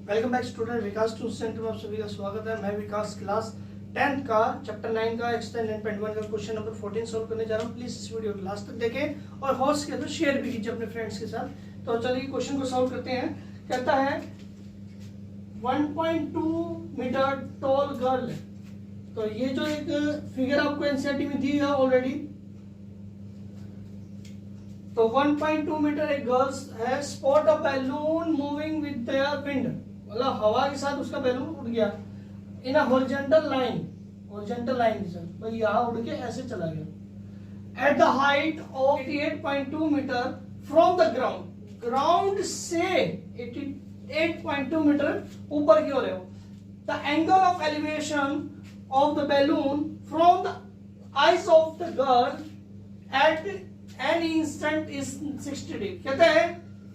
Welcome back student, Vikas टू centre में आप सभी का स्वागत है। मैं विकास क्लास 10th का चैप्टर 9 का एक्सरसाइज 9.1 का क्वेश्चन नंबर 14 सॉल्व करने जा रहा हूँ। प्लीज इस वीडियो को लास्ट तक देखें और हो सके तो शेयर भी कीजिए अपने फ्रेंड्स के साथ। तो चलिए क्वेश्चन को सॉल्व करते हैं। कहता है 1.2 मीटर टॉल गर्ल। तो ये जो एक फिगर आपको एनसीईआरटी में दी है ऑलरेडी, तो 1.2 मीटर एक गर्ल्स है spot a balloon moving with the wind, मतलब हवा के साथ उसका बैलून उड़ गया इन अ हॉरिजॉन्टल लाइन के साथ, भाई यहाँ उड़ के ऐसे चला गया at the height of 88.2 metre from the ground से 88.2 मीटर ऊपर की ओर है। The angle of elevation of the balloon from the eyes of the girl at an instant is 60 degree. कहते हैं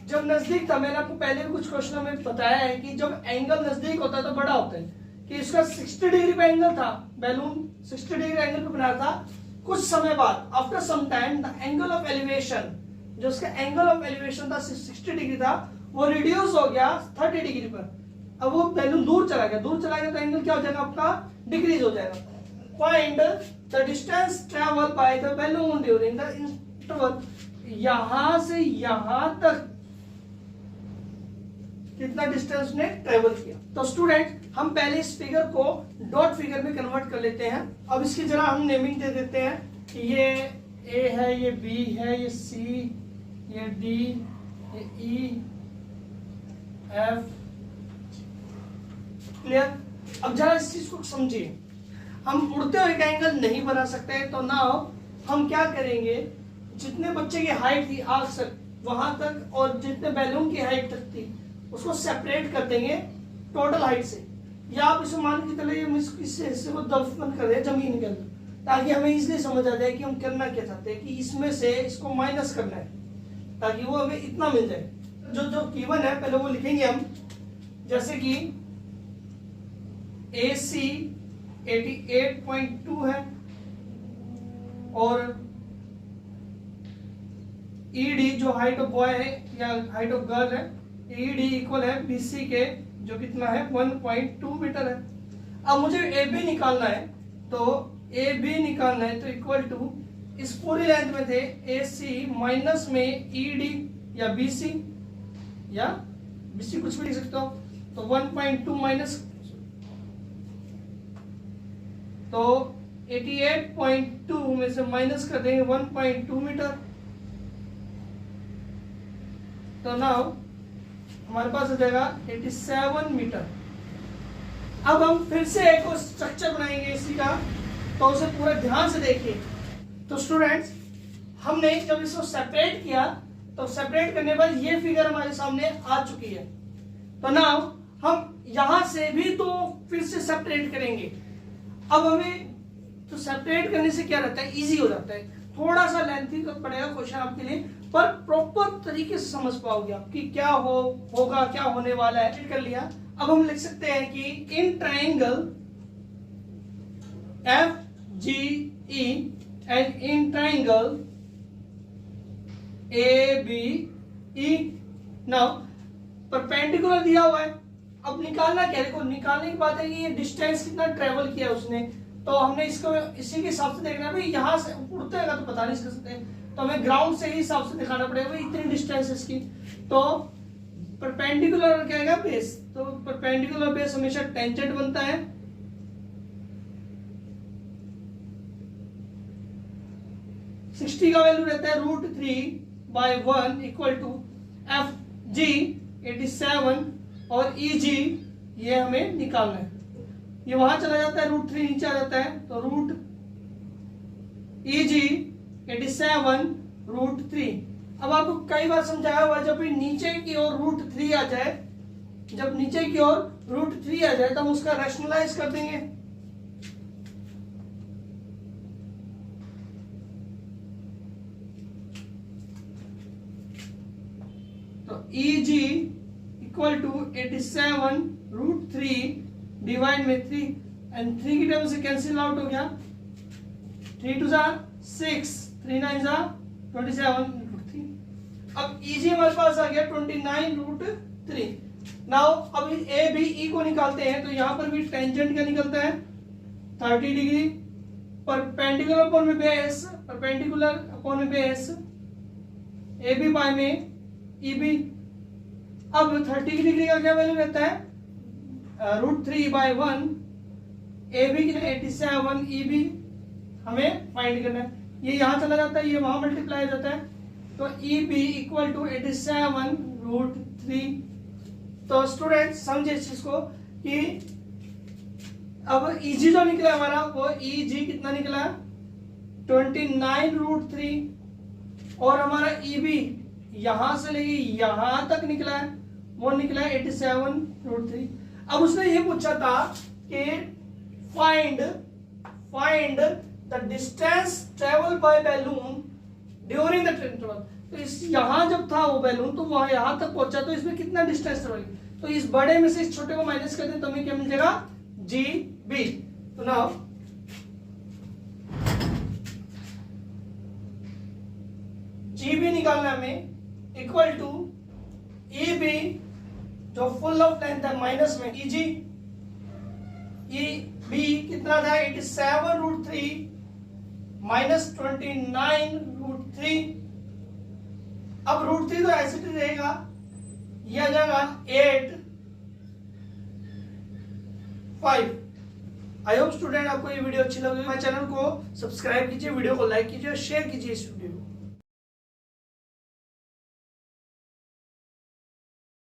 जब नजदीक था, मैंने आपको पहले भी कुछ क्वेश्चनों में बताया है कि जब एंगल नजदीक होता है तो बड़ा होता है, कि इसका 60 डिग्री पे एंगल था, बैलून 60 डिग्री एंगल पे बनाया था। कुछ समय बाद after some time the angle of elevation, जो उसका एंगल ऑफ एलिवेशन था 60 डिग्री था, वो रिड्यूस हो गया 30 डिग्री पर। अब वो बैलून दूर चला गया तो एंगल क्या हो जाएगा आपका, डिक्रीज हो जाएगा। Find the distance travel by the balloon during the interval. यहां से यहां तक कितना डिस्टेंस ने ट्रेवल किया। तो स्टूडेंट हम पहले इस फिगर को डॉट फिगर में कन्वर्ट कर लेते हैं। अब इसकी जरा हम नेमिंग दे देते हैं कि ये ए है, ये बी है, ये सी, ये डी, ये ई, एफ। क्लियर? अब जरा इस चीज को समझिए। हम उड़ते हुए का एंगल नहीं बना सकते, तो नाउ हम क्या करेंगे, जितने बच्चे की हाइट थी आग से वहां तक और जितने बैलून की हाइट तक थी उसको सेपरेट कर देंगे टोटल हाइट से, या आप इसे मान के चलिए हम इस हिस्से को दफन कर रहे हैं जमीन के अंदर, ताकि हमें इजीली समझ आ जाए कि हम करना क्या चाहते हैं, कि इसमें से इसको माइनस करना है ताकि वो हमें इतना मिल जाए। जो गिवन है पहले वो लिखेंगे हम, जैसे कि AC 88.2 है और ED जो हाइट ऑफ बॉय है या हाइट ऑफ गर्ल है, ED इक्वल है BC के, जो कितना है 1.2 मीटर है। अब मुझे AB निकालना है, तो AB निकालना है तो इक्वल टू इस पूरी लेंथ में थे AC माइनस में ED या BC कुछ भी लिख सकते हो, तो 1.2 माइनस, तो 88.2 में से माइनस कर देंगे 1.2 मीटर। तो नाउ हमारे पास हो जाएगा 87 मीटर। अब हम फिर से एक और स्ट्रक्चर बनाएंगे इसी का, तो उसे पूरा ध्यान से देखिए। तो स्टूडेंट्स हमने जब इसको सेपरेट किया, तो सेपरेट करने पर ये फिगर हमारे सामने आ चुकी है। तो नाउ हम यहां से भी तो फिर से सेपरेट करेंगे। अब हमें तो सेपरेट करने से क्या रहता है, इजी हो जाता है। थोड़ा सा लेंथी पड़ेगा क्वेश्चन आपके लिए, पर प्रॉपर तरीके से समझ पाओगे आप कि क्या होगा, क्या होने वाला है। कर लिया। अब हम लिख सकते हैं कि in triangle FGE and in triangle ABE। Now perpendicular दिया हुआ है, अब निकालना क्या है, देखो निकालने की बात है कि ये डिस्टेंस कितना ट्रेवल किया उसने, तो हमने इसको इसी के हिसाब से देखना है। भाई यहाँ से उड़ते हैं तो पता नहीं कर सकते, तो हमें ग्राउंड से ही हिसाब से दिखाना पड़ेगा भाई इतनी डिस्टेंस इसकी। तो परपेंडिकुलर क्या है, बेस, तो परपेंडिकुलर बेस हमेशा टेंजेंट बनता है। सिक्सटी का वैल्यू रहता है √3/1 इक्वल टू FG 87 और EG ये हमें निकालना है। ये वहां चला जाता है, √3 नीचे आ जाता है, तो √EG 87 √3। अब आपको कई बार समझाया हुआ, जब नीचे की ओर √3 आ जाए, जब नीचे की ओर √3 आ जाए तो हम उसका रैशनलाइज कर देंगे। तो EG इक्वल टू 87 √3 डिवाइड में 3, एंड 3 की टर्म से कैंसिल आउट हो गया, 3 2 6, 3 9 27 √3। अब EG हमारे पास आ गया 29 √3। नाउ अब ए बी ई को निकालते हैं, तो यहां पर भी टेंजेंट क्या निकलता है 30 डिग्री, परपेंडिकुलर अपॉन में बेस, परपेंडिकुलर अपॉन में बेस ए बी बाय में ई बी। अब 30 डिग्री का क्या वैल्यू रहता है √3/1, ए बी की 87, ई बी हमें फाइंड करना है। ये यहां चला जाता है, ये वहां मल्टीप्लाई हो जाता है, तो ई बी इक्वल टू 87√3। तो स्टूडेंट समझे इस चीज को कि अब ईजी जो निकला हमारा वो ईजी कितना निकला 29√3, और हमारा ईबी यहां से लेके यहां तक निकला है, वो निकला है 87√3। अब उसने ये पूछा था कि find the distance travel by balloon during the interval. तो इस यहां जब था वो बैलून तो वहां यहां तक पहुंचा, तो इसमें कितना डिस्टेंस ट्रेवल, तो इस बड़े में से इस छोटे को माइनस कर दें तो हमें क्या मिल जाएगा जी बी। तो नाउ जी बी निकालना हमें इक्वल टू ई बी जो फुल ऑफ लेंथ है माइनस में ई जी, ई बी कितना था 87√3 माइनस 29√3। अब √3 तो ऐसे ही रहेगा, ये आ जाएगा 8/5। आई होप स्टूडेंट आपको ये वीडियो अच्छी लगी। हमारे चैनल को सब्सक्राइब कीजिए, वीडियो को लाइक कीजिए, शेयर कीजिए इस वीडियो को।